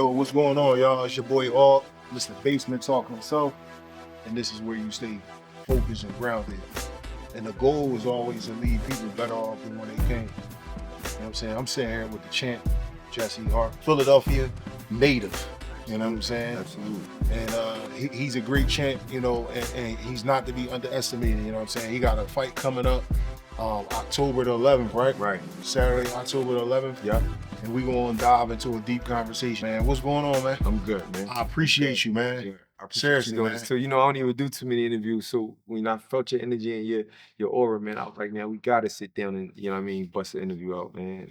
Yo, what's going on, y'all? It's your boy All. Listen to BSMNT TALK himself, and this is where you stay focused and grounded. And the goal is always to leave people better off than when they came. You know what I'm saying? I'm sitting here with the champ, Jesse Hart, Philadelphia native. You know what I'm saying? Absolutely. And he's a great champ, you know, and he's not to be underestimated. You know what I'm saying? He got a fight coming up October the 11th, right? Right. Saturday, October the 11th. Yep. And we're going to dive into a deep conversation, man. What's going on, man? I'm good, man. I appreciate you, man. Yeah, I appreciate Seriously, you doing man. this too. You know, I don't even do too many interviews, so when I felt your energy and your aura, man, I was like, man, we gotta sit down and you know what I mean, bust the interview out, man.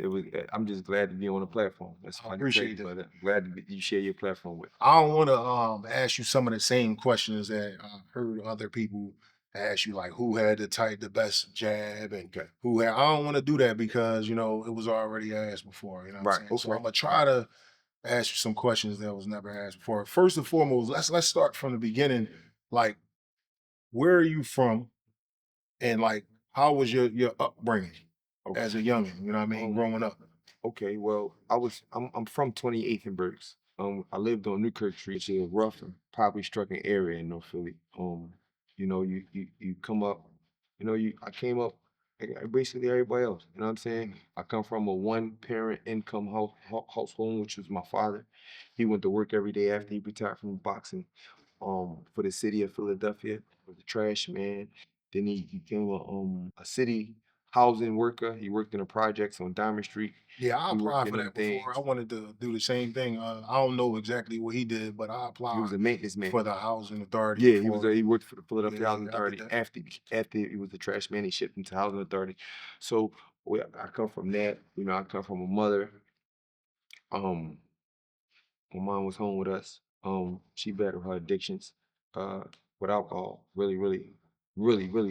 I'm just glad to be on the platform. That's I appreciate that. but glad to you share your platform with. I don't want to ask you some of the same questions that I heard other people ask you, like who had the best jab and Okay. who had. I don't want to do that because you know it was already asked before. You know what I'm Right. saying? So Okay. I'm gonna try to ask you some questions that was never asked before. First and foremost, let's start from the beginning. Like, where are you from, and like, how was your upbringing Okay. as a youngin? You know what I mean, growing up. Okay, well, I'm from 28th and Berks. I lived on Newkirk Street, which is a rough and poverty stricken area in North Philly. You know, you come up, you know, I came up like basically everybody else. You know what I'm saying? I come from a one parent income household, which was my father. He went to work every day after he retired from boxing. For the city of Philadelphia, was a trash man. Then he became a city housing worker. He worked in the projects on Diamond Street. Yeah, I He worked applied in for them that before. I things. wanted to do the same thing. I don't know exactly what he did, but I He was applied a maintenance man. for the housing authority Yeah, before. he worked for the Philadelphia Yeah, Housing yeah, I did Authority that. after he was a trash man. He shipped into Housing Authority. So I come from that. You know, I come from a mother. Um, my mom was home with us. She battled her addictions, uh, with alcohol, really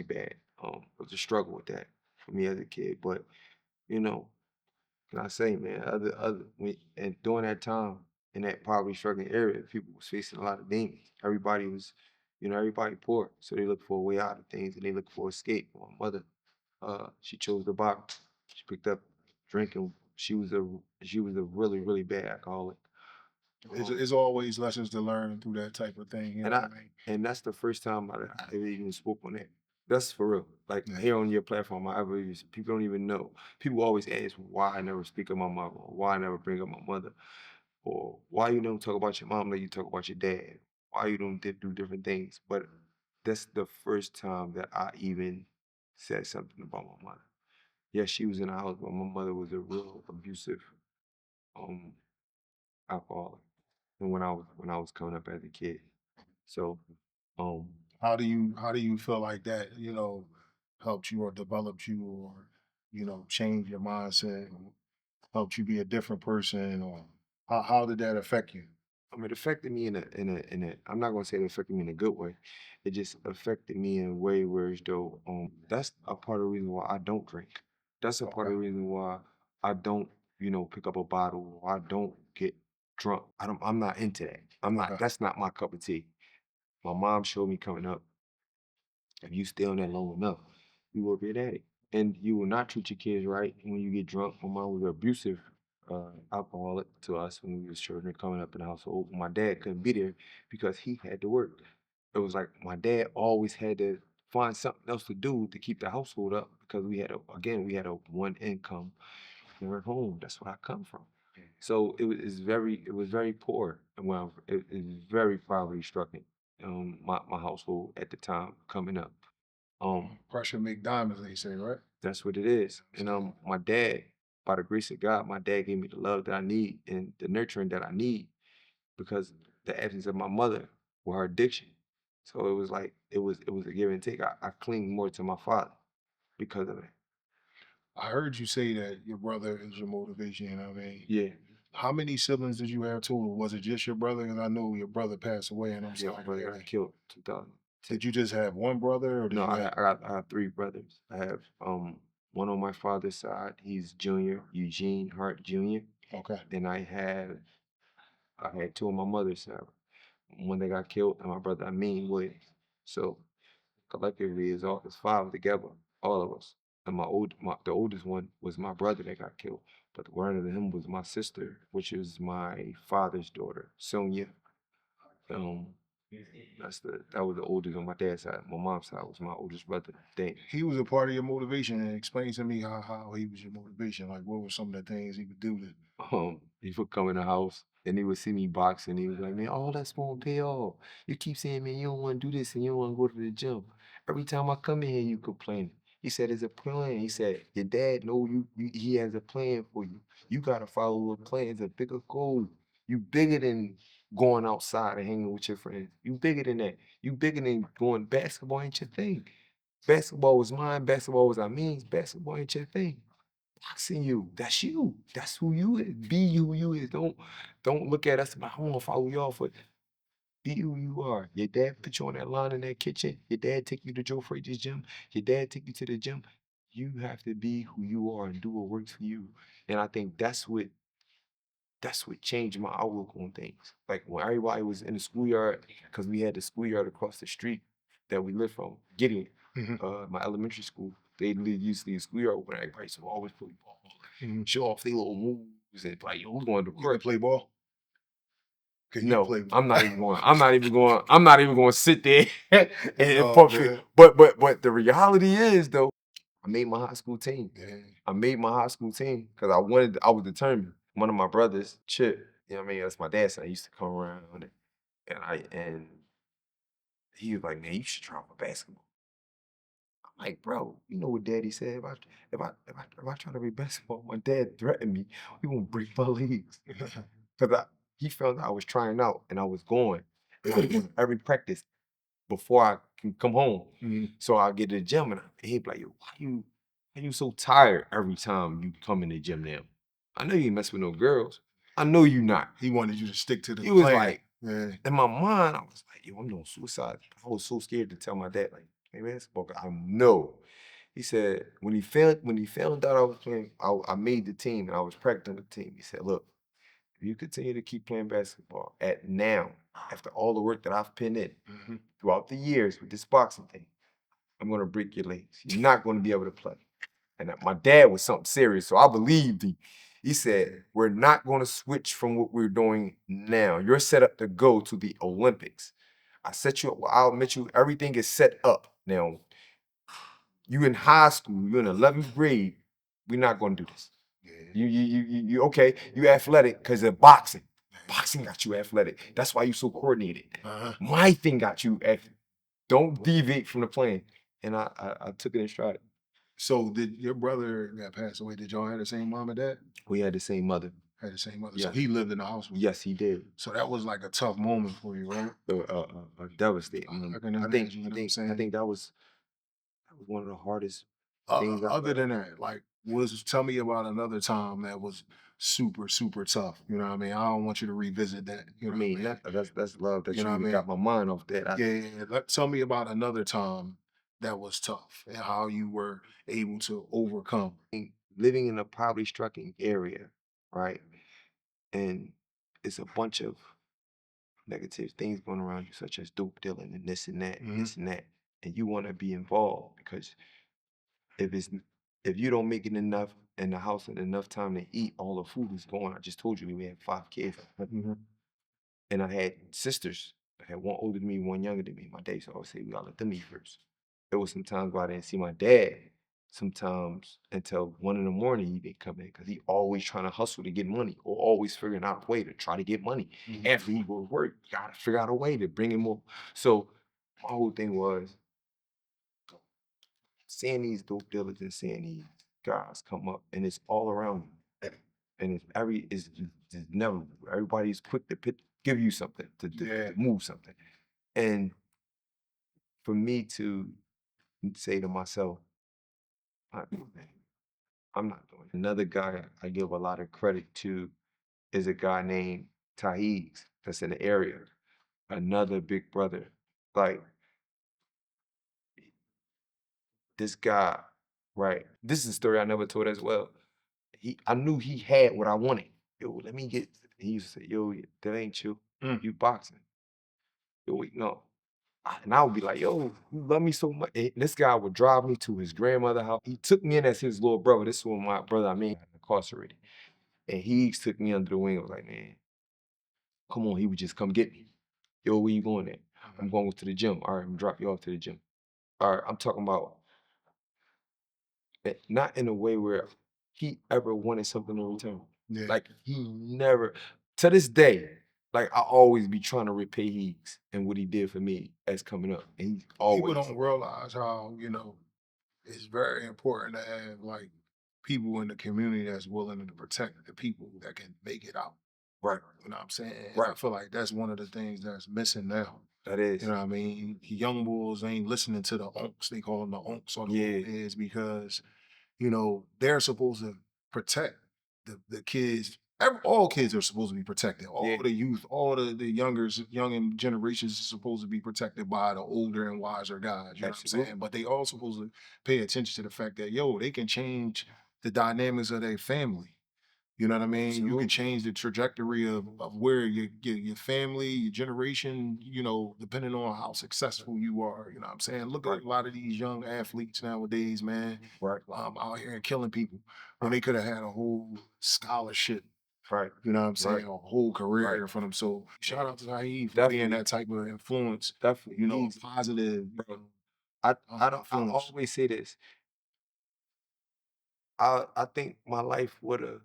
bad. It was a struggle with that for me as a kid. But you know, can I say, man, and during that time in that poverty struggling area, people was facing a lot of demons. Everybody was, you know, everybody poor, so they look for a way out of things and they look for escape. My mother, she chose the bottle. She picked up drinking. She was a really bad alcoholic. Um, It's always lessons to learn through that type of thing. You know and what I I mean? and that's the first time I ever even spoke on that. That's for real. Like Yeah. here on your platform, people don't even know. People always ask why I never speak of my mother, or why I never bring up my mother, or why you don't talk about your mom like you talk about your dad, why you don't do different things. But that's the first time that I even said something about my mother. Yes, she was in the house, but my mother was a real abusive um alcoholic. And when I was coming up as a kid. So um How do you feel like that? You know, helped you or developed you or you know changed your mindset, or helped you be a different person, or how did that affect you? it affected me in a I'm not gonna say it affected me in a good way. It just affected me in a way where as though that's a part of the reason why I don't drink. That's a part Okay. of the reason why I don't, you know, pick up a bottle or I don't get drunk. I'm not into that. Okay. That's not my cup of tea. My mom showed me coming up, if you stay on that long enough, you will get at it. And you will not treat your kids right when you get drunk. My mom was an abusive alcoholic to us when we was children coming up in the household. My dad couldn't be there because he had to work. It was like my dad always had to find something else to do to keep the household up because we had a one income in our home. That's where I come from. So it was very poor. Well, it is very poverty stricken. My household at the time coming up. Pressure make diamonds, they say, right? That's what it is. And So, my dad, by the grace of God, my dad gave me the love that I need and the nurturing that I need because the absence of my mother with her addiction. So it was like it was a give and take. I cling more to my father because of it. I heard you say that your brother is your motivation. You know what I mean? Yeah, How many siblings did you have total? Was it just your brother? Because I know your brother passed away, and I'm yeah, my sorry to brother hear got that. killed 2010. Did you just have one brother, or did No, you have? I have three brothers. I have one on my father's side. He's Junior, Eugene Hart Jr. Okay. Then I had two on my mother's side. One that got killed, and my brother Amin Williams. So collectively, it's five together, all of us. And the oldest one was my brother that got killed. But one of them was my sister, which is my father's daughter, Sonia. Um, that was the oldest on my dad's side. My mom's side was my oldest brother. He was a part of your motivation, and explain to me how he was your motivation. Like, what were some of the things he would do He would come in the house and he would see me boxing. He was like, man, all that's won't pay off. You keep saying, man, you don't want to do this and you don't want to go to the gym. Every time I come in here, you complain. He said, "It's a plan." He said, "Your dad know he has a plan for you. You gotta follow the plan. It's a bigger goal. You bigger than going outside and hanging with your friends. You bigger than that. You bigger than going basketball ain't your thing. Basketball was mine. Basketball was our means. Basketball ain't your thing. Boxing you. That's you. That's who you is. Be who you is. Don't look at us. I want to follow y'all for. Be who you are. Your dad put you on that line in that kitchen. Your dad take you to Joe Frazier's gym. Your dad take you to the gym. You have to be who you are and do what works for you. And I think that's what changed my outlook on things. Like when everybody was in the schoolyard, because we had the schoolyard across the street that we lived from, Gideon, my elementary school. They used to the schoolyard when everybody so always play ball, show off their little moves and like, yo, who's going to You can play ball? No, I'm not even going. I'm not even going. I'm not even going to sit there and Oh, pump it. But the reality is though, I made my high school team. I made my high school team because I was determined. One of my brothers, Chip, you know what I mean? That's my dad's son. He used to come around and he was like, man, you should try for basketball. I'm like, bro, you know what daddy said? If I try to play basketball, my dad threatened me. We gonna break my legs. Because he found out I was trying out and I was going. And I was going to every practice before I can come home. So I get to the gym and he'd be like, yo, why you so tired every time you come in the gym now? I know you ain't mess with no girls. I know you not. He wanted you to stick to the He plan. was like, in my mind, I was like, yo, I'm doing suicide. I was so scared to tell my dad, like, hey man, I know. He said, when he found out I was playing, I made the team and I was practicing the team. He said, look, if you continue to keep playing basketball after all the work that I've put in throughout the years with this boxing thing, I'm gonna break your legs. You're not gonna be able to play. And my dad was something serious, so I believed him. He said, we're not gonna switch from what we're doing now. You're set up to go to the Olympics. I set you up, I'll admit you, everything is set up. Now, you in high school, you're in 11th grade, we're not gonna do this. You okay, you athletic because of boxing. Boxing got you athletic. That's why you so coordinated. My thing got you don't deviate from the plan. And I took it in stride. So did your brother that passed away, did y'all have the same mom and dad? We had the same mother. Had the same mother. Yeah. So he lived in the house with you? Yes, he did. So that was like a tough moment for you, right? Devastating. I can imagine, you know what I'm saying? I think that was one of the hardest things. Other than that, like, tell me about another time that was super, super tough. You know what I mean? I don't want you to revisit that. You know what I mean? That's love that You know what I mean? got my mind off that. Tell me about another time that was tough and how you were able to overcome. Living in a poverty-stricken area, right? And it's a bunch of negative things going around you, such as dope dealing and this and that, this and that. And you want to be involved because if you don't make it enough in the house and enough time to eat, all the food is gone. I just told you we had 5 kids. And I had sisters. I had one older than me, one younger than me. My dad used to always say, we gotta let them eat first. There was some times where I didn't see my dad sometimes until 1 in the morning he didn't come in because he always trying to hustle to get money or always figuring out a way to try to get money. After he goes to work, you gotta figure out a way to bring him more. So my whole thing was seeing these dope dealers and seeing these guys come up and it's all around you. And it's never, everybody's quick to give you something, to move something. And for me to say to myself, I'm not doing it. Another guy I give a lot of credit to is a guy named Tahiz that's in the area. Another big brother. Like, this guy, right? This is a story I never told as well. I knew he had what I wanted. Yo, let me get, he used to say, yo, that ain't you. You boxing. Yo, wait, no. And I would be like, yo, you love me so much. And this guy would drive me to his grandmother's house. He took me in as his little brother. This is when my brother, incarcerated. And he took me under the wing. I was like, man, come on. He would just come get me. Yo, where you going at? I'm going to the gym. All right, I'm drop you off to the gym. All right, I'm talking about not in a way where he ever wanted something in return. Yeah. Like he never, to this day, like I always be trying to repay Heeks and what he did for me as coming up. And he always. People don't realize how, it's very important to have like people in the community that's willing to protect the people that can make it out. Right. You know what I'm saying? And Right. I feel like that's one of the things that's missing now. That is. You know what I mean? Young bulls ain't listening to the unks. They call them the unks on the Yeah. is because, they're supposed to protect the kids. All kids are supposed to be protected. All Yeah. the youth, all the young generations are supposed to be protected by the older and wiser guys. You know what I'm Absolutely. saying? But they all supposed to pay attention to the fact that, they can change the dynamics of their family. You know what I mean? You Absolutely. can change the trajectory of where your family, your generation, depending on how successful you are. You know what I'm saying? Look at a lot of these young athletes nowadays, man. Right. Out here and killing people when they could have had a whole scholarship. Right. You know what I'm saying? Right. A whole career Right. in front of them. So shout out to Naeem for Definitely. being that type of influence. Definitely. Positive. Bro. I influence. always say this. I think my life would have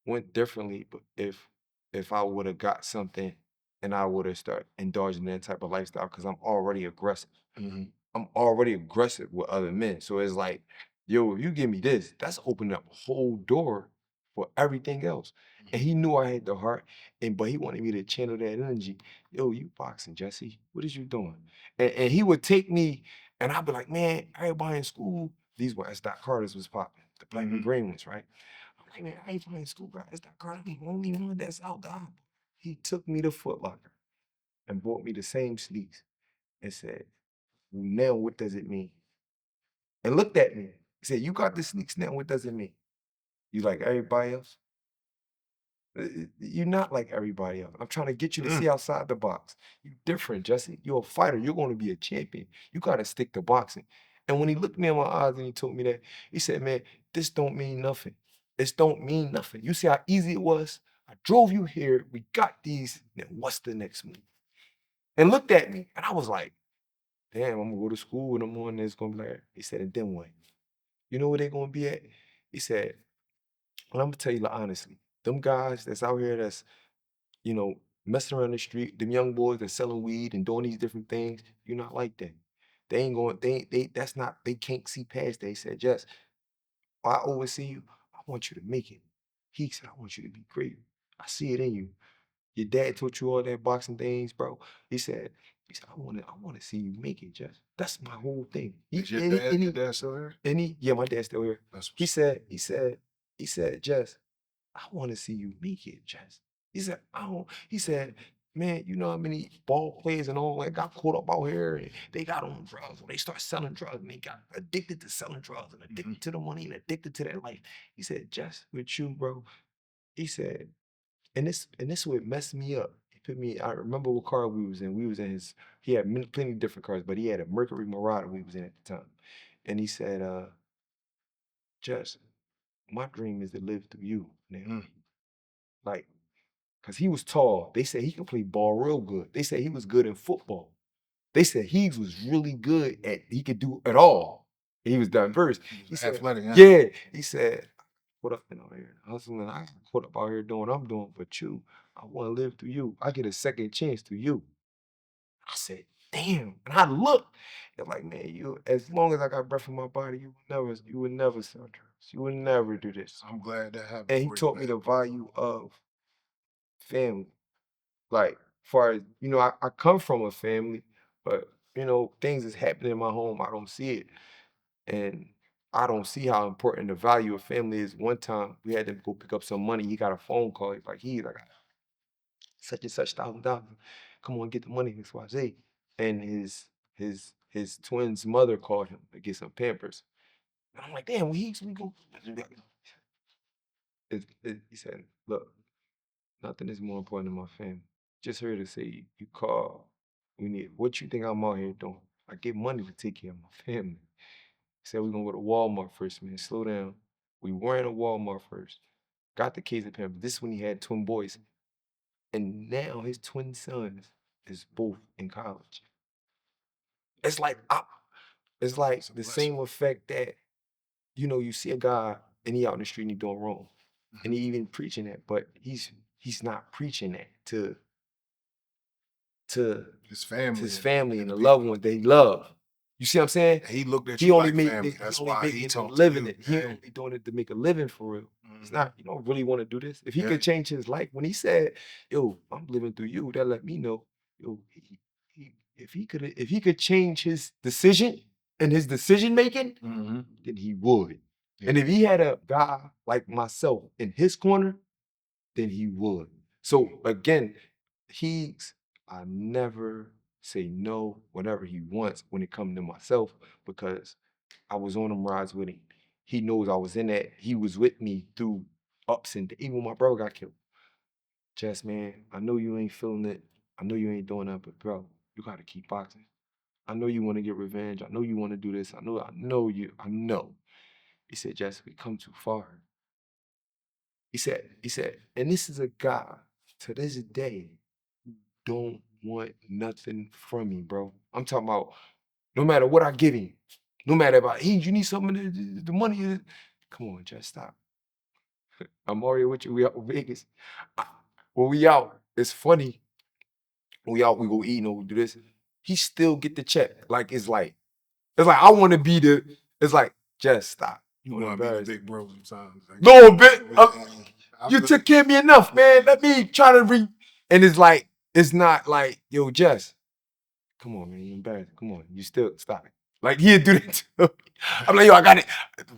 went differently, but if I would have got something and I would have started indulging in that type of lifestyle, because I'm already aggressive. Mhm. I'm already aggressive with other men. So it's like, yo, if you give me this, that's opening up a whole door for everything else. And he knew I had the heart, but he wanted me to channel that energy. Yo, you boxing, Jesse. What is you doing? And he would take me, and I'd be like, man, everybody in school, these were as Doc Carter's was popping, the black and green ones, right? I'm like, man, everybody in school, bro, as Doc Carter, the only one that's out there. He took me to Foot Locker and bought me the same sneaks and said, now what does it mean? And looked at me. He said, you got the sneaks now, what does it mean? You like everybody else? You're not like everybody else. I'm trying to get you to see outside the box. You're different, Jesse. You're a fighter. You're going to be a champion. You got to stick to boxing. And when he looked me in my eyes and he told me that, he said, man, this don't mean nothing. This don't mean nothing. You see how easy it was? I drove you here. We got these. Now what's the next move? And looked at me, and I was like, damn, I'm gonna go to school in the morning. It's gonna be like, he said, and then what? You know where they're gonna be at? He said, well, I'm gonna tell you like, honestly, them guys that's out here that's, messing around the street, them young boys that's selling weed and doing these different things, you're not like that. They ain't going, that's not, they can't see past that. He said, Jess, I oversee you. I want you to make it. He said, I want you to be great. I see it in you. Your dad taught you all that boxing things, bro. He said, I want to see you make it, Jess. That's my whole thing. Is your dad still here? Yeah, my dad's still here. He said, Jess, I want to see you make it, Jess. He said, man, you know how many ball players and all that got caught up out here and they got on drugs or they start selling drugs and they got addicted to selling drugs and addicted to the money and addicted to that life. He said, Jess, with you, bro, he said, and this would mess me up. He put me. I remember what car we was in. We was in his. He had plenty of different cars, but he had a Mercury Marauder we was in at the time. And he said, Jess, my dream is to live through you now. Like, cause he was tall. They said he could play ball real good. They said he was good in football. They said he was really good he could do it all. He was diverse. He said, athletic, yeah. He said, what up in out here? Hustling, I put up out here doing what I'm doing, but you, I want to live through you. I get a second chance through you. I said, damn. And I looked, and like, man, as long as I got breath in my body, you would never sell drugs. You would never do this. I'm glad that happened. And he taught me the value of family. Like, far as, I come from a family, but, things is happening in my home. I don't see it. And I don't see how important the value of family is. One time we had to go pick up some money. He got a phone call. He's like such and such $1,000. Come on, get the money, XYZ. And his twin's mother called him to get some Pampers. And I'm like, damn, we go. He said, look, nothing is more important than my family. Just here to say you call. We need what you think I'm out here doing. I get money to take care of my family. He said we're gonna go to Walmart first, man. Slow down. We weren't at Walmart first. got the kids at parent. This is when he had twin boys. And now his twin sons is both in college. It's like it's like It's a the blessing. same effect that, you know, you see a guy and he out in the street and he doing wrong. And he even preaching that, but he's not preaching that to His family, his family and and the the loved people. ones that he love. You see what I'm saying? He looked at He you only like made family. he That's only why he making a talked to living you. it. He Yeah. only doing it to make a living for real. It's Mhm. not, you don't really want to do this. If he Yeah. could change his life, when he said, "Yo, I'm living through you," that let me know, yo, if he could change his decision and his decision making, Mhm. then he would. And Yeah. if he had a guy like myself in his corner, then he would. So again, I never say no whenever he wants when it comes to myself, because I was on them rides with him. He knows I was in that. He was with me through ups and even when my brother got killed. Jess, man, I know you ain't feeling it. I know you ain't doing that, but bro, you gotta keep boxing. I know you want to get revenge. I know you want to do this. I know. He said, Jess, we come too far. He said, and this is a guy to this day who don't want nothing from me, bro. I'm talking about no matter what I give him, no matter about, hey, you need something, the money. Come on, just stop. I'm already with you. We out in Vegas. When we out, it's funny. We out, we go eat and we do this. He still get the check. It's like I want to be it's like, just stop. You Don't want to be the embarrass me. big bro sometimes. Like, No, bit. I You feel took care of me enough, man. Let me try to and it's like, it's not like, yo, Jess, come on, man, you embarrassing. Come on, you still stop it. Like he'd do that to me. I'm like, yo, I got it.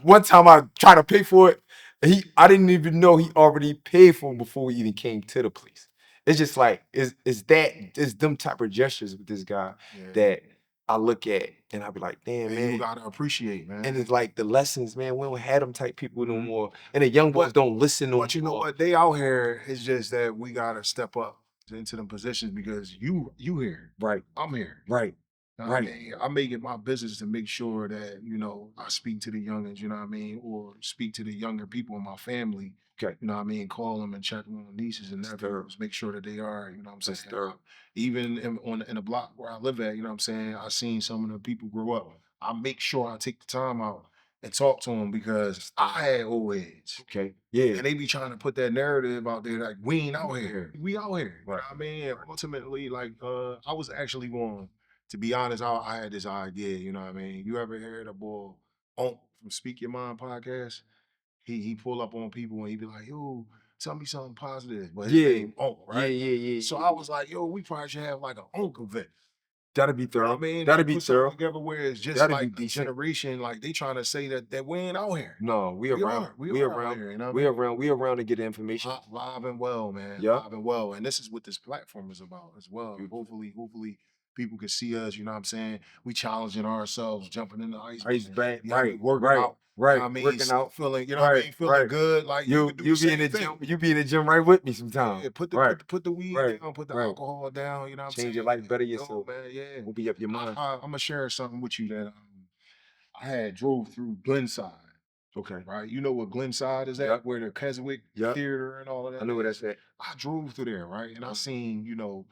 One time I tried to pay for it. And I didn't even know he already paid for it before we even came to the place. It's just like, it's them type of gestures with this guy Yeah. that I look at and I be like, damn, And man. you gotta appreciate, man. And it's like the lessons, man. We don't have them type people no Mhm. more. And the young boys don't listen no more. But you know what? They out here. It's just that we gotta step up into them positions because you here. Right. I'm here. Right. You know what I mean, I make it my business to make sure that, you know, I speak to the youngins, you know what I mean, or speak to the younger people in my family. Okay. You know what I mean, call them and check on nieces and nephews, make sure that they are, you know what I'm saying. Even in the block where I live at, you know what I'm saying, I seen some of the people grow up. I make sure I take the time out and talk to them because I had old heads. Okay. Yeah. And they be trying to put that narrative out there like we ain't out here. We out here. You know what I mean? And ultimately, like I was actually going, to be honest, I had this idea, you know what I mean? You ever heard the boy Onk from Speak Your Mind podcast? He pull up on people and he be like, yo, tell me something positive. But his name Onk, right? Yeah. So I was like, yo, we probably should have like an Onk event. That'd be You know thorough. what I mean? That'd And be put something thorough. together where it's just That'd like be a decent. generation, like they trying to say that we ain't out here. No, we around. We are out here, you know what I mean? We around to get the information. Live and well, man. Yeah. Live and well. And this is what this platform is about as well. Hopefully people can see us, you know what I'm saying? We challenging ourselves, jumping in the ice. Bang. You know, working out. Right. You know what I mean? Working out. Feeling, you know what I mean? Feeling good. Like you can do You the be in same the thing. gym. You be in the gym right with me sometimes. Yeah, put the weed down, put the alcohol down, you know what I'm saying? Change your life better Yo, yourself. man, yeah. We'll be up your mind. I'm gonna share something with you that I had drove through Glenside. Okay. Right. You know what Glenside is at? Yep. Where the Keswick Yep. Theater and all of that. I know where that's at. I drove through there, right? And I seen, you know,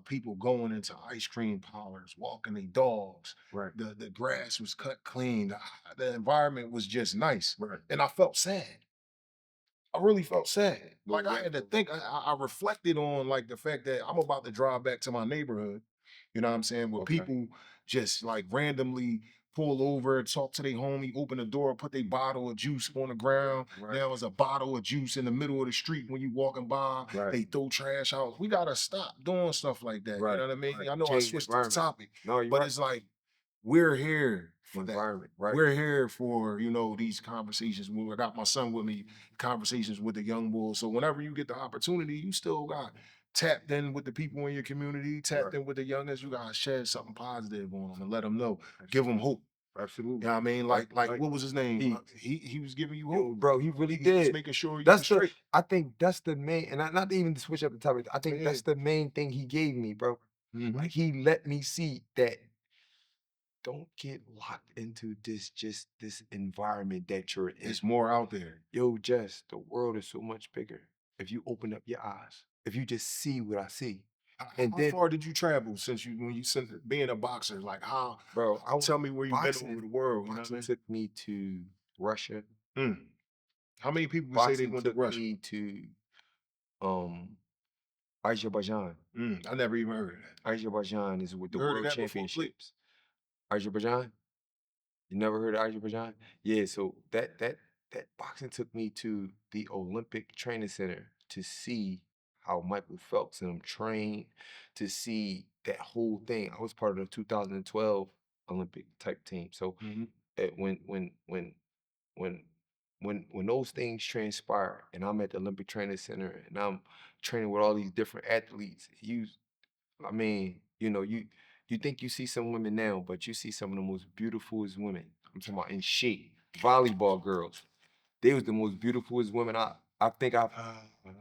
people going into ice cream parlors, walking their dogs. Right. The grass was cut clean. The environment was just nice. Right. And I felt sad. I really felt sad. Like I had to think, I reflected on like the fact that I'm about to drive back to my neighborhood, you know what I'm saying, where people just like randomly pull over, talk to their homie, open the door, put their bottle of juice on the ground. Now there's a bottle of juice in the middle of the street when you walking by. They throw trash out. We gotta stop doing stuff like that. You know what I mean? I know I switched the topic, but it's like we're here for that. We're here for, you know, these conversations. When I got my son with me, conversations with the young boys. So whenever you get the opportunity, you still got tapped in with the people in your community, tapped in with the youngest. You gotta share something positive on them and let them know, give them hope. Absolutely. You know what I mean? Like what was his name? He was giving you hope, bro. He really He did. was making sure you That's straight. I think that's the main, and not to even switch up the topic. I think that's the main thing he gave me, bro. Like he let me see that don't get locked into this environment that you're in. It's more out there. Yo, Jess, the world is so much bigger. If you open up your eyes, if you just see what I see. And How far did you travel since being a boxer? Like how, bro, tell me where you've been over the world. You know what I mean? took me to Russia. How many people say they went to Russia? Me to Azerbaijan. I never even heard of that. Azerbaijan is with the heard of World that before, Championships. Azerbaijan? You never heard of Azerbaijan? Yeah, so that boxing took me to the Olympic Training Center to see how Michael Phelps and them trained, to see that whole thing. I was part of the 2012 Olympic type team. So when those things transpire and I'm at the Olympic Training Center and I'm training with all these different athletes, I mean, you think you see some women now, but you see some of the most beautiful women. I'm talking about in shape, volleyball girls. They was the most beautiful women I think I've,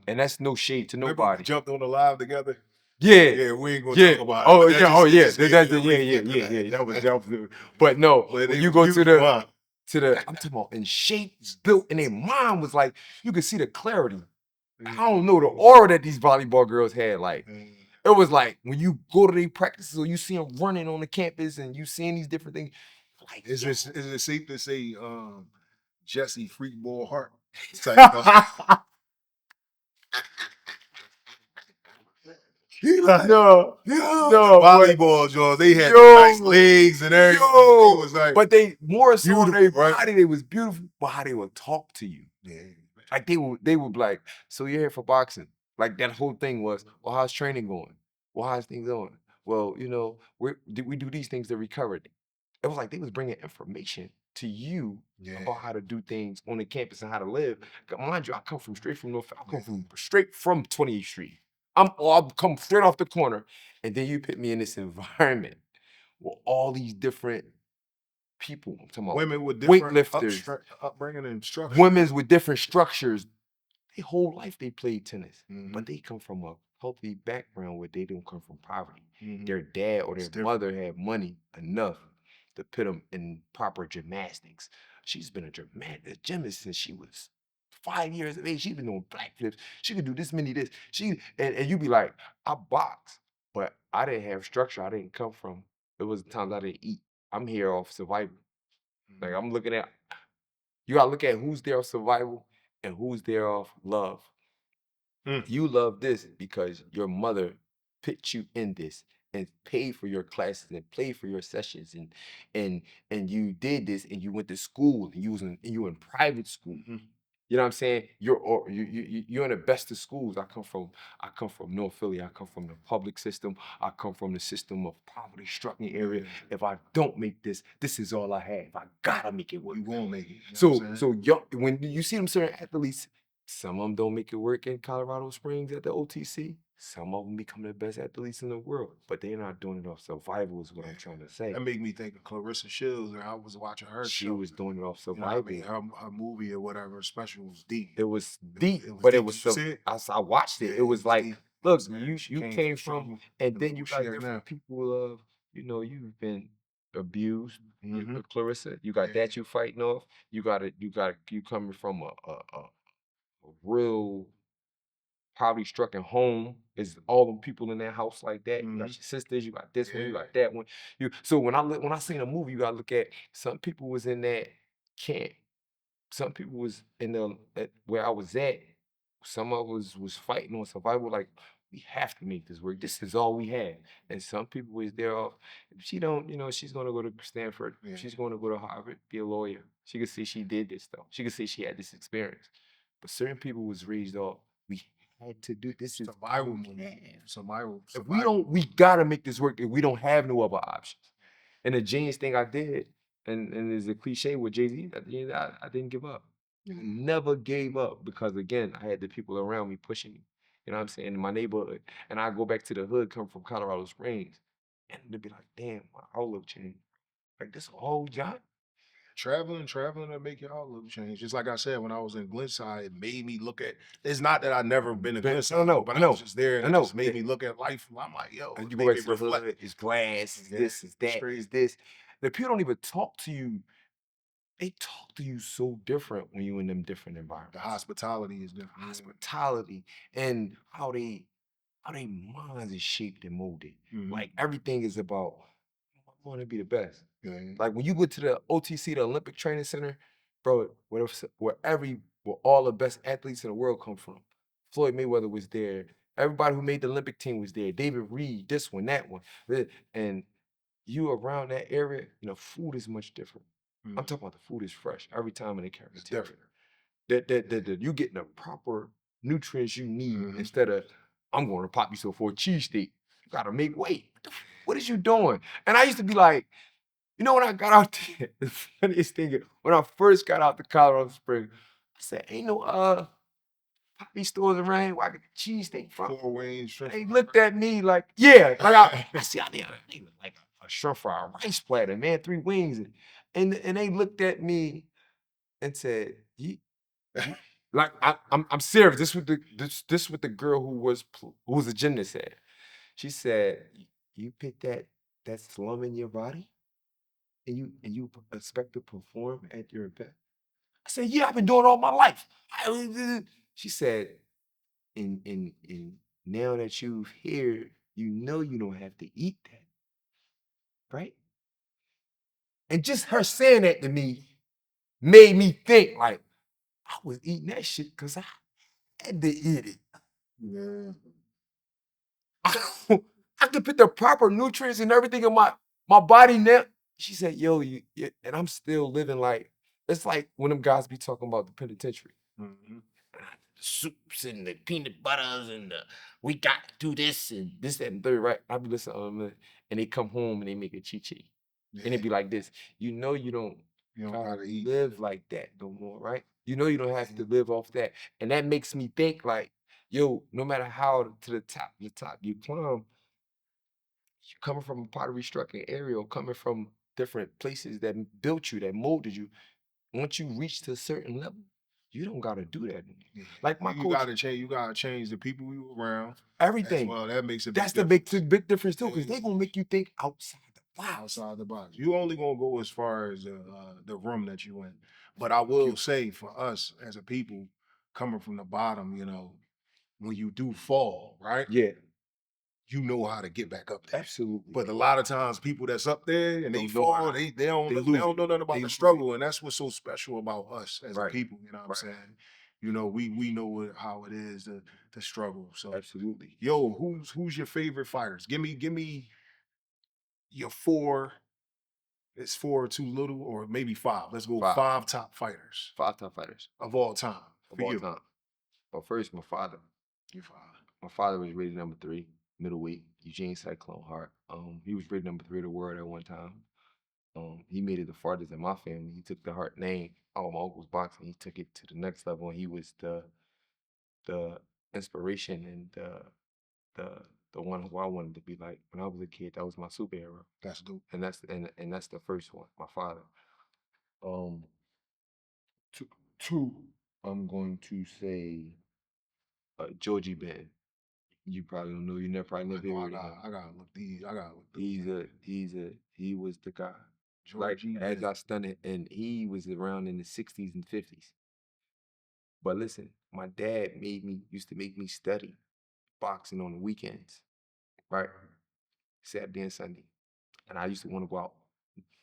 and that's no shade to Remember we nobody. jumped on the live together. Yeah, Yeah, we ain't gonna talk about it. Oh but yeah, That was but no, But when they you was go to beautiful, huh? I'm talking about in shape, built, and their mind was like, you could see the clarity. I don't know the aura that these volleyball girls had. Like, it was like when you go to their practices or you see them running on the campus and you seeing these different things. Like, Is it safe to say Jesse Freakball Hart? Like, no, volleyball Jones. They had nice legs and everything. It was like, but they more so on their right? body, they was beautiful, but how they would talk to you. Yeah. Like they would be like, so you're here for boxing. Like that whole thing was, well, how's training going? Well, how's things going? Well, we do these things to recover. It was like they was bringing information to you about how to do things on the campus and how to live. Mind you, I come straight from 28th Street. I've come straight off the corner, and then you put me in this environment with all these different people. I'm talking about Women with different weightlifters, upbringing and structure. women's with different structures. Their whole life they played tennis, but they come from a healthy background where they don't come from poverty. Their dad or their mother had money enough to put them in proper gymnastics. She's been a gymnast since she was 5 years of age. She's been doing black flips. She could do this many this. And you be like, I box, but I didn't have structure. I didn't come from. It was times I didn't eat. I'm here off survival. Like I'm looking at. You gotta look at who's there off survival and who's there off love. You love this because your mother put you in this and paid for your classes and paid for your sessions and you did this and you went to school and you were in private school. You know what I'm saying? You're in the best of schools. I come from North Philly. I come from the public system. I come from the system of poverty-stricken area. If I don't make this is all I have. I gotta make it work. You won't make it. So when you see them certain athletes, some of them don't make it work in Colorado Springs at the OTC. Some of them become the best athletes in the world, but they're not doing it off survival is what I'm trying to say. That made me think of Clarissa Shields, and I was watching her She show. was doing it off survival. Her movie or whatever special was deep. It was deep, but it was so. I watched it. It was like, deep. Look, you came from, and then you got different people of, you've been abused. Clarissa, you got that you fighting off. You coming from a real poverty-stricken home. Is all them people in that house like that. You got your sisters, you got this one, you got that one. So when I seen a movie, you gotta look at some people was in that camp. Some people was in where I was at. Some of us was fighting on survival. Like we have to make this work. This is all we have. And some people was there off. If she don't, she's gonna go to Stanford. She's gonna go to Harvard, be a lawyer. She could say she did this though. She could say she had this experience. But certain people was raised off. We had to do this. Is survival. If we gotta make this work. If we don't have no other options. And the genius thing I did, and there's a cliche with Jay-Z, at the end, I didn't give up. I never gave up because again, I had the people around me pushing me. You know what I'm saying? In my neighborhood. And I go back to the hood, come from Colorado Springs. And they'd be like, damn, my outlook changed. Like this whole job. Traveling to make your outlook change. Just like I said, when I was in Glenside, it made me look at. It's not that I've never been to Glenside, but I was just there, and it just made me look at life. I'm like, yo. And you go back to the hood, it's glass, it's this, it's that, it's this. The people don't even talk to you. They talk to you so different when you're in them different environments. The hospitality is different. Hospitality and how they minds is shaped and molded. Mhm. Like everything is about I want to be the best. Yeah. Like when you go to the OTC, the Olympic Training Center, bro, where all the best athletes in the world come from. Floyd Mayweather was there. Everybody who made the Olympic team was there. David Reed, this one, that one. And you around that area, food is much different. I'm talking about the food is fresh every time in the cafeteria. It's different. That you getting the proper nutrients you need instead of I'm going to pop you so for a cheesesteak. You gotta make weight. What is you doing? And I used to be like, when I got out there, the funniest thing is when I first got out to Colorado Springs, I said, ain't no poppy stores around here where I get the cheesesteak from. Four Wayne shrimp. They looked at me like, yeah, like I see out there like a shrimp fry, a rice platter, man, 3 wings. And they looked at me and said, like I'm serious. This what the girl who was a gymnast said. She said, "You put that slum in your body, and you expect to perform at your event." I said, "Yeah, I've been doing it all my life." She said, "And now that you've here, you know you don't have to eat that, right?" And just her saying that to me made me think like I was eating that shit because I had to eat it. Yeah. I have to put the proper nutrients and everything in my body now. She said, yo, and I'm still living like, it's like when them guys be talking about the penitentiary. Mhm. The soups and the peanut butters and we got to do this and this, that, and third, right? I be listening to them and they come home and they make a cheat. And it be like this. You know you don't gotta eat. live like that no more, right? You know you don't have to live off that. And that makes me think like, yo, no matter how to the top you climb, you coming from a pottery structured area or coming from different places that built you, that molded you. Once you reach to a certain level, you don't gotta do that anymore. Yeah. Like my You coach, gotta change. You gotta change the people you around. everything. Well, that makes a big That's the difference. big difference too, because they gonna make you think outside the box. Outside the box. You only gonna go as far as the room that you in. But I will say, for us as a people coming from the bottom, when you do fall, right? Yeah, You know how to get back up there. absolutely. But a lot of times, people that's up there and they Don't know fall, how. they They don't lose know it. nothing about They the lose it. struggle, and that's what's so special about us as a Right. people. You know what I'm saying? We know how it is to struggle. So Absolutely. yo, who's your favorite fighters? Give me your 4. It's 4 too little, or maybe 5. Let's go 5 top fighters 5 top fighters of all time of for all you. time. But first, my father. Your father. My father was rated number 3, middleweight, Eugene Cyclone Hart. He was rated number 3 of the world at one time. He made it the farthest in my family. He took the Hart name out of my uncle's boxing. He took it to the next level, and he was the inspiration and the one who I wanted to be like when I was a kid. That was my superhero. That's dope. And that's the first one, my father. Um, two, I'm going to say Georgie Ben. You probably don't know. You never probably never heard of him. I gotta look these. I gotta look. He was the guy. Georgie As Ben. I studied, and he was around in the 60s and 50s. But listen, my dad used to make me study boxing on the weekends, right? Saturday and Sunday. And I used to want to go out.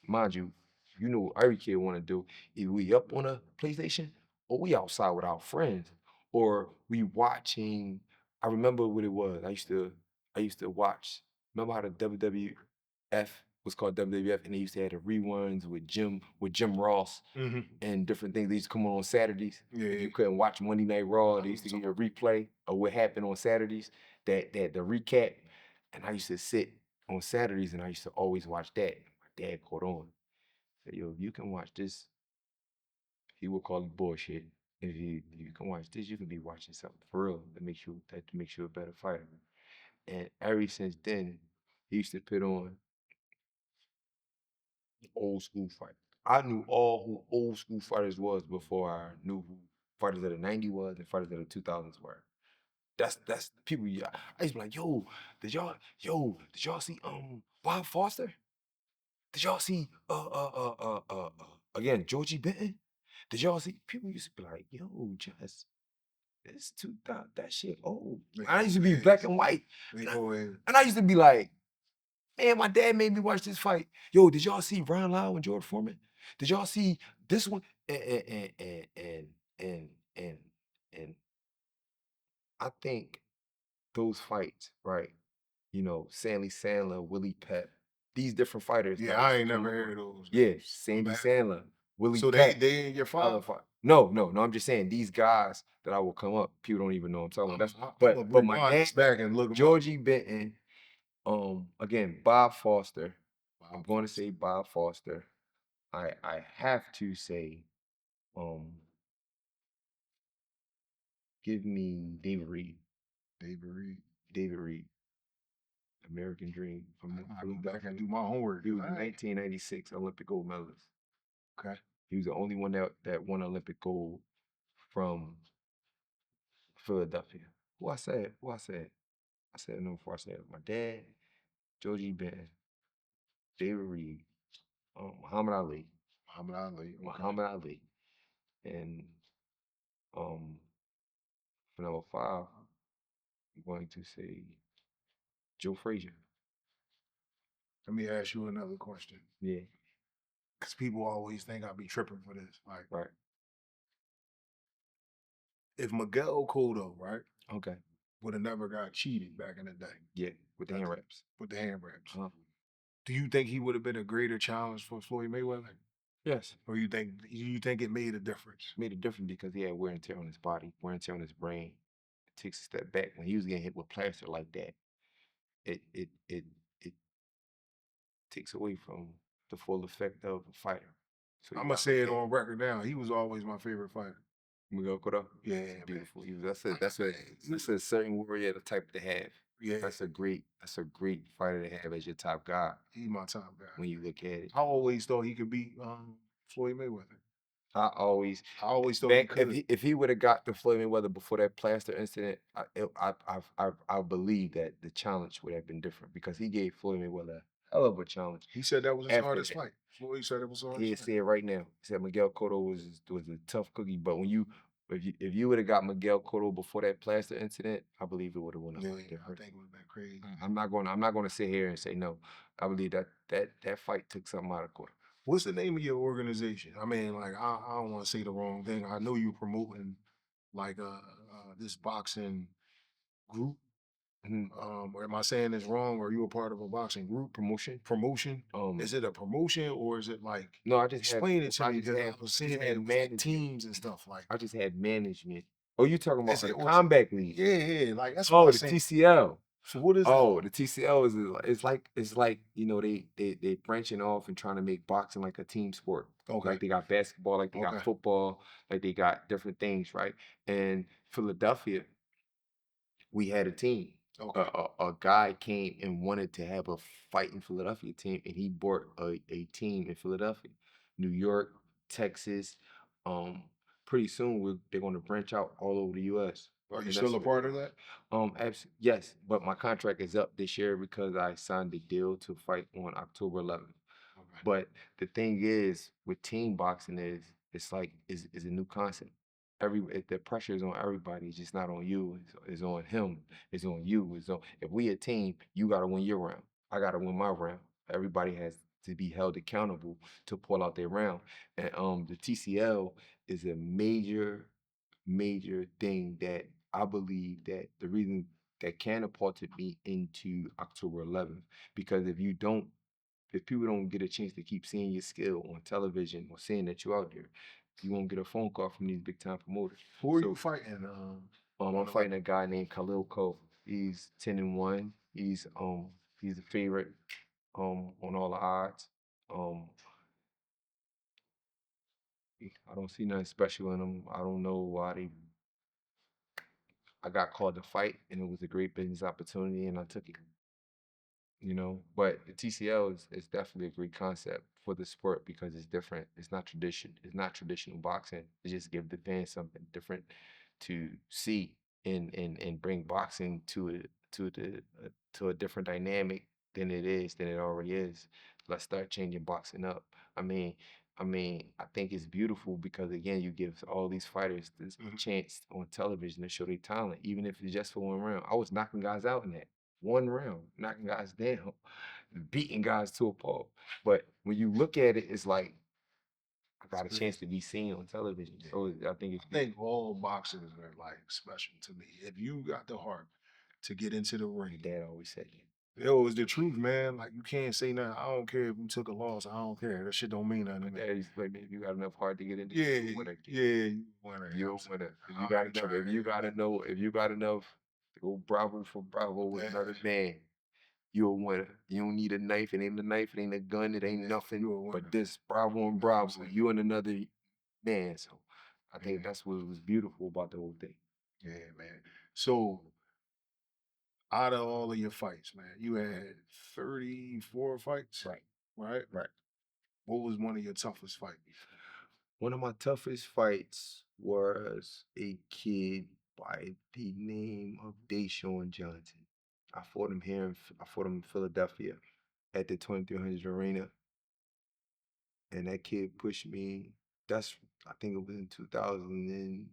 Mind you, what every kid want to do. Either we up on a PlayStation or we outside with our friends. Or we watching. I remember what it was. I used to watch. Remember how the WWF was called WWF, and they used to have the reruns with Jim Ross and different things. They used to come on Saturdays. Yeah. If you couldn't watch Monday Night Raw, they used to give you a replay of what happened on Saturdays. That the recap. And I used to sit on Saturdays, and I used to always watch that. My dad caught on. Said, yo, if you can watch this, he will call it bullshit. If you can watch this, you can be watching something for real that makes you a better fighter. And ever since then, he used to put on old school fighters. I knew all who old school fighters was before I knew who fighters of the '90s was and fighters of the 2000s were. That's the people. I used to be like, did y'all see Bob Foster? Did y'all see again Georgie Benton? Did y'all see? People used to be like, yo, just it's 2000, that shit old. I used to be black and white. And I used to be like, man, my dad made me watch this fight. Yo, did y'all see Ron Lyle and George Foreman? Did y'all see this one? And and I think those fights, right? You know, Sandy Sandler, Willie Pep, these different fighters. Yeah, I ain't never heard of those. Yeah, Sandy Sandler, Willie So Pep. they in your other five? fight. No, I'm just saying these guys that I will come up. People don't even know I'm talking about. But my dad, back and look Georgie Benton, again, Bob Foster. I'm going to say Bob Foster. I have to say, give me David Reed. David Reed. American Dream. I go back and do my homework. He was a 1996 Olympic gold medalist. Okay. He was the only one that won Olympic gold from Philadelphia. Who I said? I said no before I said it. My dad, Georgie Benton, David Reed, Muhammad Ali. Muhammad Ali. And for number 5, I'm going to say Joe Frazier. Let me ask you another question. Yeah. Because people always think I be tripping for this. Like, Right. if Miguel Cotto, right, Okay. would have never got cheated back in the day. Yeah, with the hand wraps. With the hand wraps. Do you think he would have been a greater challenge for Floyd Mayweather? Yes. Or you think it made a difference? Made a difference because he had wear and tear on his body, wear and tear on his brain. It takes a step back. When he was getting hit with plaster like that, it takes away from the full effect of a fighter. So I'm gonna say it on record now. He was always my favorite fighter. Miguel Cotto. Yeah, beautiful. That's a certain warrior the type to have. Yeah. That's a great fighter to have as your top guy. He's my top guy. When you look at it. I always thought he could beat Floyd Mayweather. I always thought he could. If he would have got the Floyd Mayweather before that plaster incident, I believe that the challenge would have been different because he gave Floyd Mayweather a hell of a challenge. He said that was his hardest fight. Floyd said it was hard. He said right now. He said Miguel Cotto was a tough cookie, but if you would have got Miguel Cotto before that plaster incident, I believe it would have went up different. I think it would have been crazy. I'm not gonna sit here and say no. I believe that fight took something out of Cotto. What's the name of your organization? I mean, like, I don't want to say the wrong thing. I know you're promoting like this boxing group. Or am I saying this wrong? Or are you a part of a boxing group? Promotion? Is it a promotion or is it like? No, I just explain it to me because I was seeing it like teams and stuff like. I just had management. Oh, you talking about the Combat League? Yeah, like that's what I'm the saying. TCL. So what is? Oh, the TCL is like you know they branching off and trying to make boxing like a team sport. Okay. Like they got basketball, like they got football, like they got different things, right? And Philadelphia, we had a team. Okay. A guy came and wanted to have a fight in Philadelphia team, and he bought a team in Philadelphia, New York, Texas. Pretty soon they're going to branch out all over the U.S. Are you still a part of that? Yes, but my contract is up this year because I signed the deal to fight on October 11th. Okay. But the thing is, with team boxing it's like is a new concept. The pressure is on everybody. It's just not on you. It's on him. It's on you. If we a team, you gotta win your round. I gotta win my round. Everybody has to be held accountable to pull out their round. And the TCL is a major thing that I believe that the reason that catapulted me into October 11th, because if people don't get a chance to keep seeing your skill on television or seeing that you're out there, you won't get a phone call from these big time promoters. Who are you fighting? I'm fighting a guy named Khalil Coe. He's 10-1. He's a favorite on all the odds. I don't see nothing special in him. I don't know why I got called to fight, and it was a great business opportunity, and I took it. You know, but the TCL is definitely a great concept for the sport because it's different. It's not tradition. It's not traditional boxing. It just give the fans something different to see and bring boxing to a different dynamic than it already is. let's start changing boxing up. I mean, I think it's beautiful because again, you give all these fighters this chance on television to show their talent, even if it's just for 1 round. I was knocking guys out in that 1 round, knocking guys down, beating guys to a pulp. But when you look at it, it's like I got a chance to be seen on television. So I think it's I think all boxers are like special to me. If you got the heart to get into the ring, Dad always said that. yo, it's the truth, man. Like you can't say nothing. I don't care if you took a loss. I don't care. That shit don't mean nothing to me. Dad used to like, man, if you got enough heart to get into Yeah, you winner. you winner. You a winner. If you got enough to go Bravo for Bravo with another man, you a winner. You don't need a knife. It ain't a knife. It ain't a gun. It ain't nothing but this Bravo and Bravo. You and another man. So I think that's what was beautiful about the whole thing. Yeah, man. So out of all of your fights, man, you had 34 fights. Right. Right? Right. What was one of your toughest fights? One of my toughest fights was a kid by the name of Deshaun Johnson. I fought him in Philadelphia at the 2300 Arena. And that kid pushed me. I think it was in 2000 and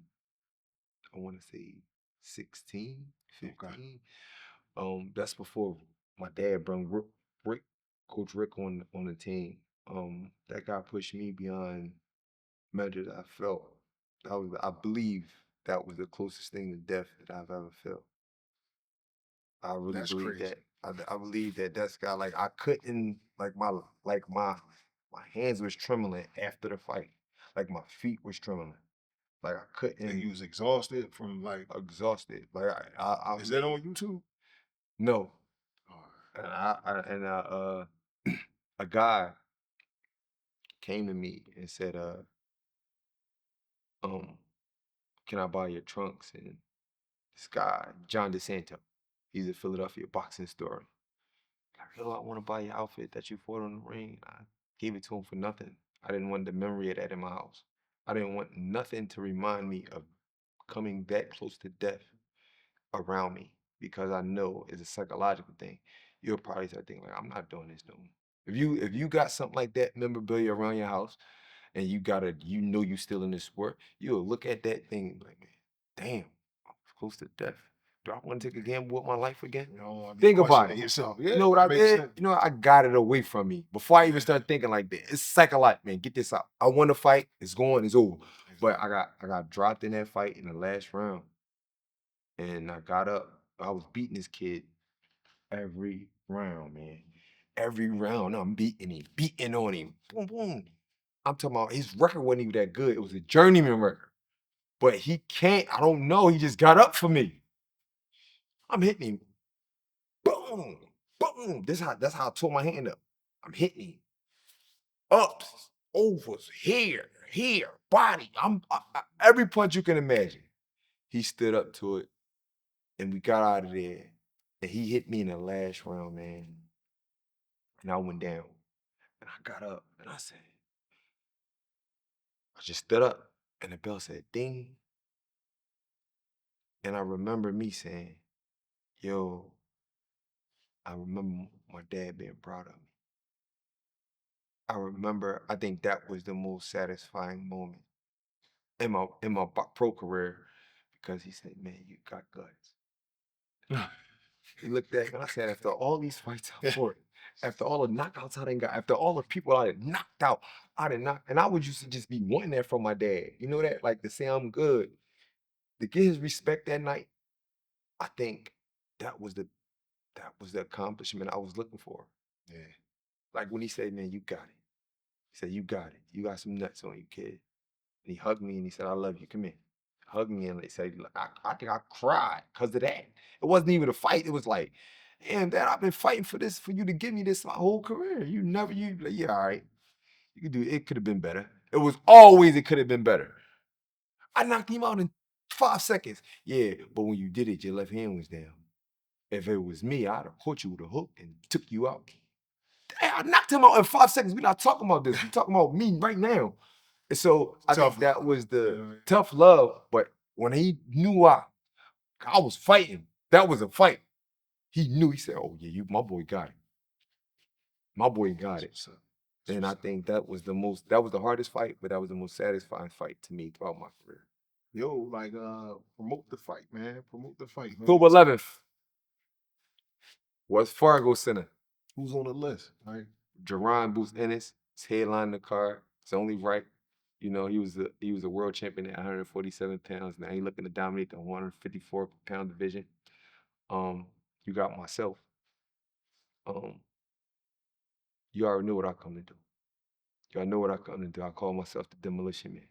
I want to say 16, 15. Okay. That's before my dad brought Rick, Coach Rick on the team. That guy pushed me beyond measures I felt. I believe that was the closest thing to death that I've ever felt. I really That's believe crazy. that. I believe that that's got like I couldn't my hands was trembling after the fight. Like my feet was trembling. Like I And couldn't you was exhausted from like. exhausted. Like Is that on YouTube? no. Oh, And a guy came to me and said, um, can I buy your trunks? And this guy, John DeSanto, he's a Philadelphia boxing store. Like, yo, I want to buy your outfit that you fought on the ring. I gave it to him for nothing. I didn't want the memory of that in my house. I didn't want nothing to remind me of coming that close to death around me because I know it's a psychological thing. You'll probably start thinking like, I'm not doing this no more. If you got something like that memorabilia around your house and you know you still in this sport, you'll look at that thing and be like, man, damn, I'm close to death. Do I want to take a gamble with my life again? you know, Think about it. yourself. Yeah, You know what I makes did? sense. You know, I got it away from me before I even started thinking like that. It's psychological, man. Get this out. I won the fight. It's over. But I got dropped in that fight in the last round, and I got up. I was beating this kid every round, man. Every round, I'm beating on him. Boom, boom. I'm talking about his record wasn't even that good. It was a journeyman record. But he can't, I don't know. He just got up for me. I'm hitting him. Boom, boom. That's how I tore my hand up. I'm hitting him. Ups, overs, here, body. Every punch you can imagine. He stood up to it, and we got out of there. And he hit me in the last round, man. And I went down. And I got up and I just stood up and the bell said ding. And I remember me saying, yo, I remember my dad being proud of me. I think that was the most satisfying moment in my pro career because he said, man, you got guts. He looked at me and I said, after all these fights I fought, after all the knockouts I done got, after all the people I had knocked out, and I would used to just be wanting that from my dad. You know that? Like to say I'm good. To get his respect that night, I think that was the accomplishment I was looking for. Yeah. Like when he said, man, you got it. He said, you got it. You got some nuts on you, kid. And he hugged me and he said, I love you. Come here. Hugged me and he said, I think I cried because of that. It wasn't even a fight. It was like, damn, Dad, I've been fighting for you to give me this my whole career. You like, yeah, all right. You could do it. It could have been better. It could have been better. I knocked him out in 5 seconds. Yeah, but when you did it, your left hand was down. If it was me, I'd have caught you with a hook and took you out. Damn, I knocked him out in 5 seconds. We're not talking about this. We're talking about me right now. And so I think that was the tough love. But when he knew I was fighting, that was a fight. He knew. He said, "Oh yeah, my boy got it." My boy got it. What's up? And I think that was the hardest fight, but that was the most satisfying fight to me throughout my career. Yo, like promote the fight, man. Promote the fight, man. October 11th, West Fargo Center. Who's on the list? Right. Jaron boots Ennis. It's headlining the card. It's only right. You know, he was a world champion at 147 pounds. Now he looking to dominate the 154-pound division. You got myself. You already know what I come to do. Y'all know what I come to do. I call myself the Demolition Man.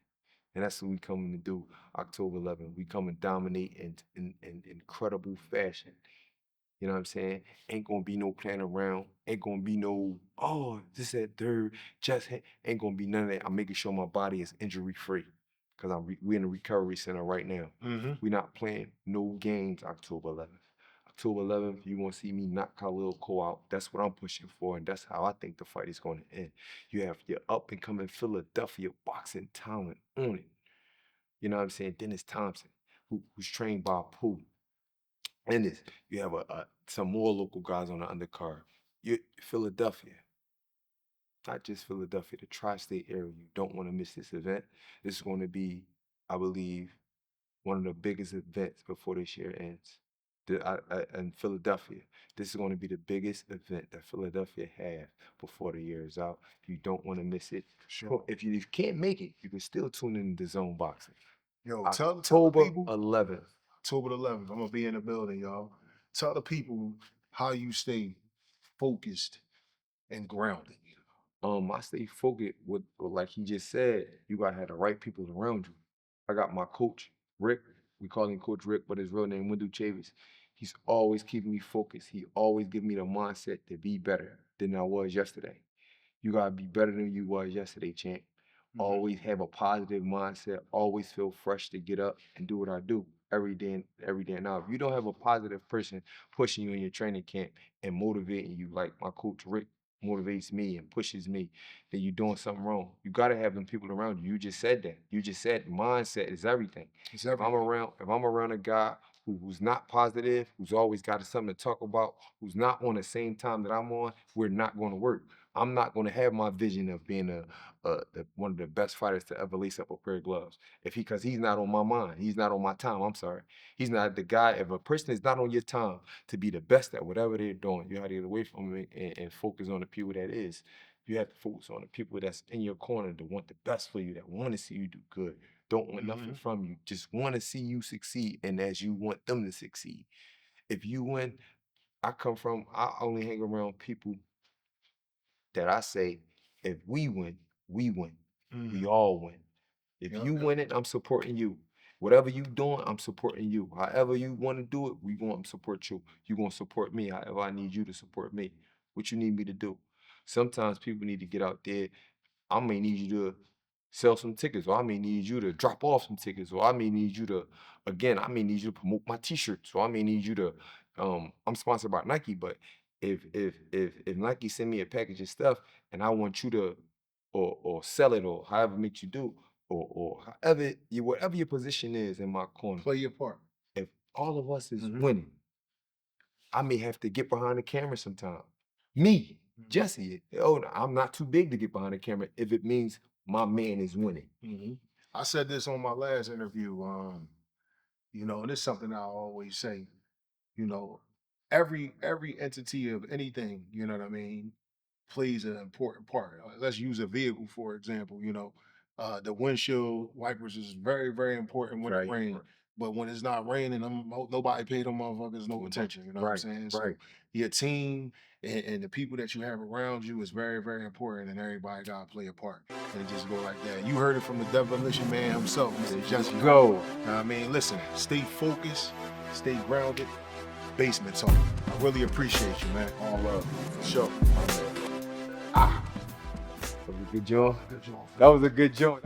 And that's what we coming to do October 11th. We come and dominate in incredible fashion. You know what I'm saying? Ain't gonna be no playing around. Ain't gonna be no, oh, this, that, third. Just ain't gonna be none of that. I'm making sure my body is injury free. Because we're in a recovery center right now. We're not playing no games October 11th. October 11th, you're going to see me knock Khalil Coe out. That's what I'm pushing for, and that's how I think the fight is going to end. You have your up-and-coming Philadelphia boxing talent on it. You know what I'm saying? Dennis Thompson, who's trained by Pooh. Ennis, you have some more local guys on the undercard. Philadelphia, not just Philadelphia, the tri-state area. You don't want to miss this event. This is going to be, I believe, one of the biggest events before this year ends. In Philadelphia, this is going to be the biggest event that Philadelphia has before the year is out. You don't want to miss it. Sure. If you can't make it, you can still tune in to DAZN Boxing. Yo, October tell the people. 11th. October 11th. I'm gonna be in the building, y'all. Tell the people how you stay focused and grounded. I stay focused with like he just said, you gotta have the right people around you. I got my coach, Rick. We call him Coach Rick, but his real name, Windu Chavis. He's always keeping me focused. He always give me the mindset to be better than I was yesterday. You gotta be better than you was yesterday, champ. Always have a positive mindset. Always feel fresh to get up and do what I do every day. Now, if you don't have a positive person pushing you in your training camp and motivating you, like my coach Rick motivates me and pushes me, then you're doing something wrong. You gotta have them people around you. You just said that. You just said mindset is everything. It's everything. If I'm around a guy who's not positive, who's always got something to talk about, who's not on the same time that I'm on, we're not going to work. I'm not going to have my vision of being one of the best fighters to ever lace up a pair of gloves. Because he's not on my mind. He's not on my time. I'm sorry. He's not the guy. If a person is not on your time to be the best at whatever they're doing, you have to get away from it and focus on the people that is. You have to focus on the people that's in your corner that want the best for you, that want to see you do good. Don't want nothing from you. Just want to see you succeed, and as you want them to succeed. If you win, I only hang around people that I say, if we win, we win. We all win. If you win it, I'm supporting you. Whatever you doing, I'm supporting you. However you want to do it, we going to support you. You going to support me. However I need you to support me. What you need me to do. Sometimes people need to get out there. I may need you to sell some tickets, or I may need you to drop off some tickets, or I may need you to, I may need you to promote my t-shirts, or I may need you to, I'm sponsored by Nike, but if Nike send me a package of stuff and I want you to, or sell it, or however makes you do, or however, whatever your position is in my corner. Play your part. If all of us is winning, I may have to get behind the camera sometime. Me, Jesse, I'm not too big to get behind the camera if it means my man is winning. I said this on my last interview. And it's something I always say. Every entity of anything, you know what I mean, plays an important part. Let's use a vehicle for example. The windshield wipers is very, very important when it rains. But when it's not raining, nobody paid them motherfuckers no attention. You know what I'm saying? So your team and the people that you have around you is very, very important, and everybody got to play a part. And it just go like that. You heard it from the Demolition Man himself, Mr. Jesse Go. I mean, listen, stay focused, stay grounded. Basement Talk. I really appreciate you, man. All love. For sure. That was a good joint. That was a good joint.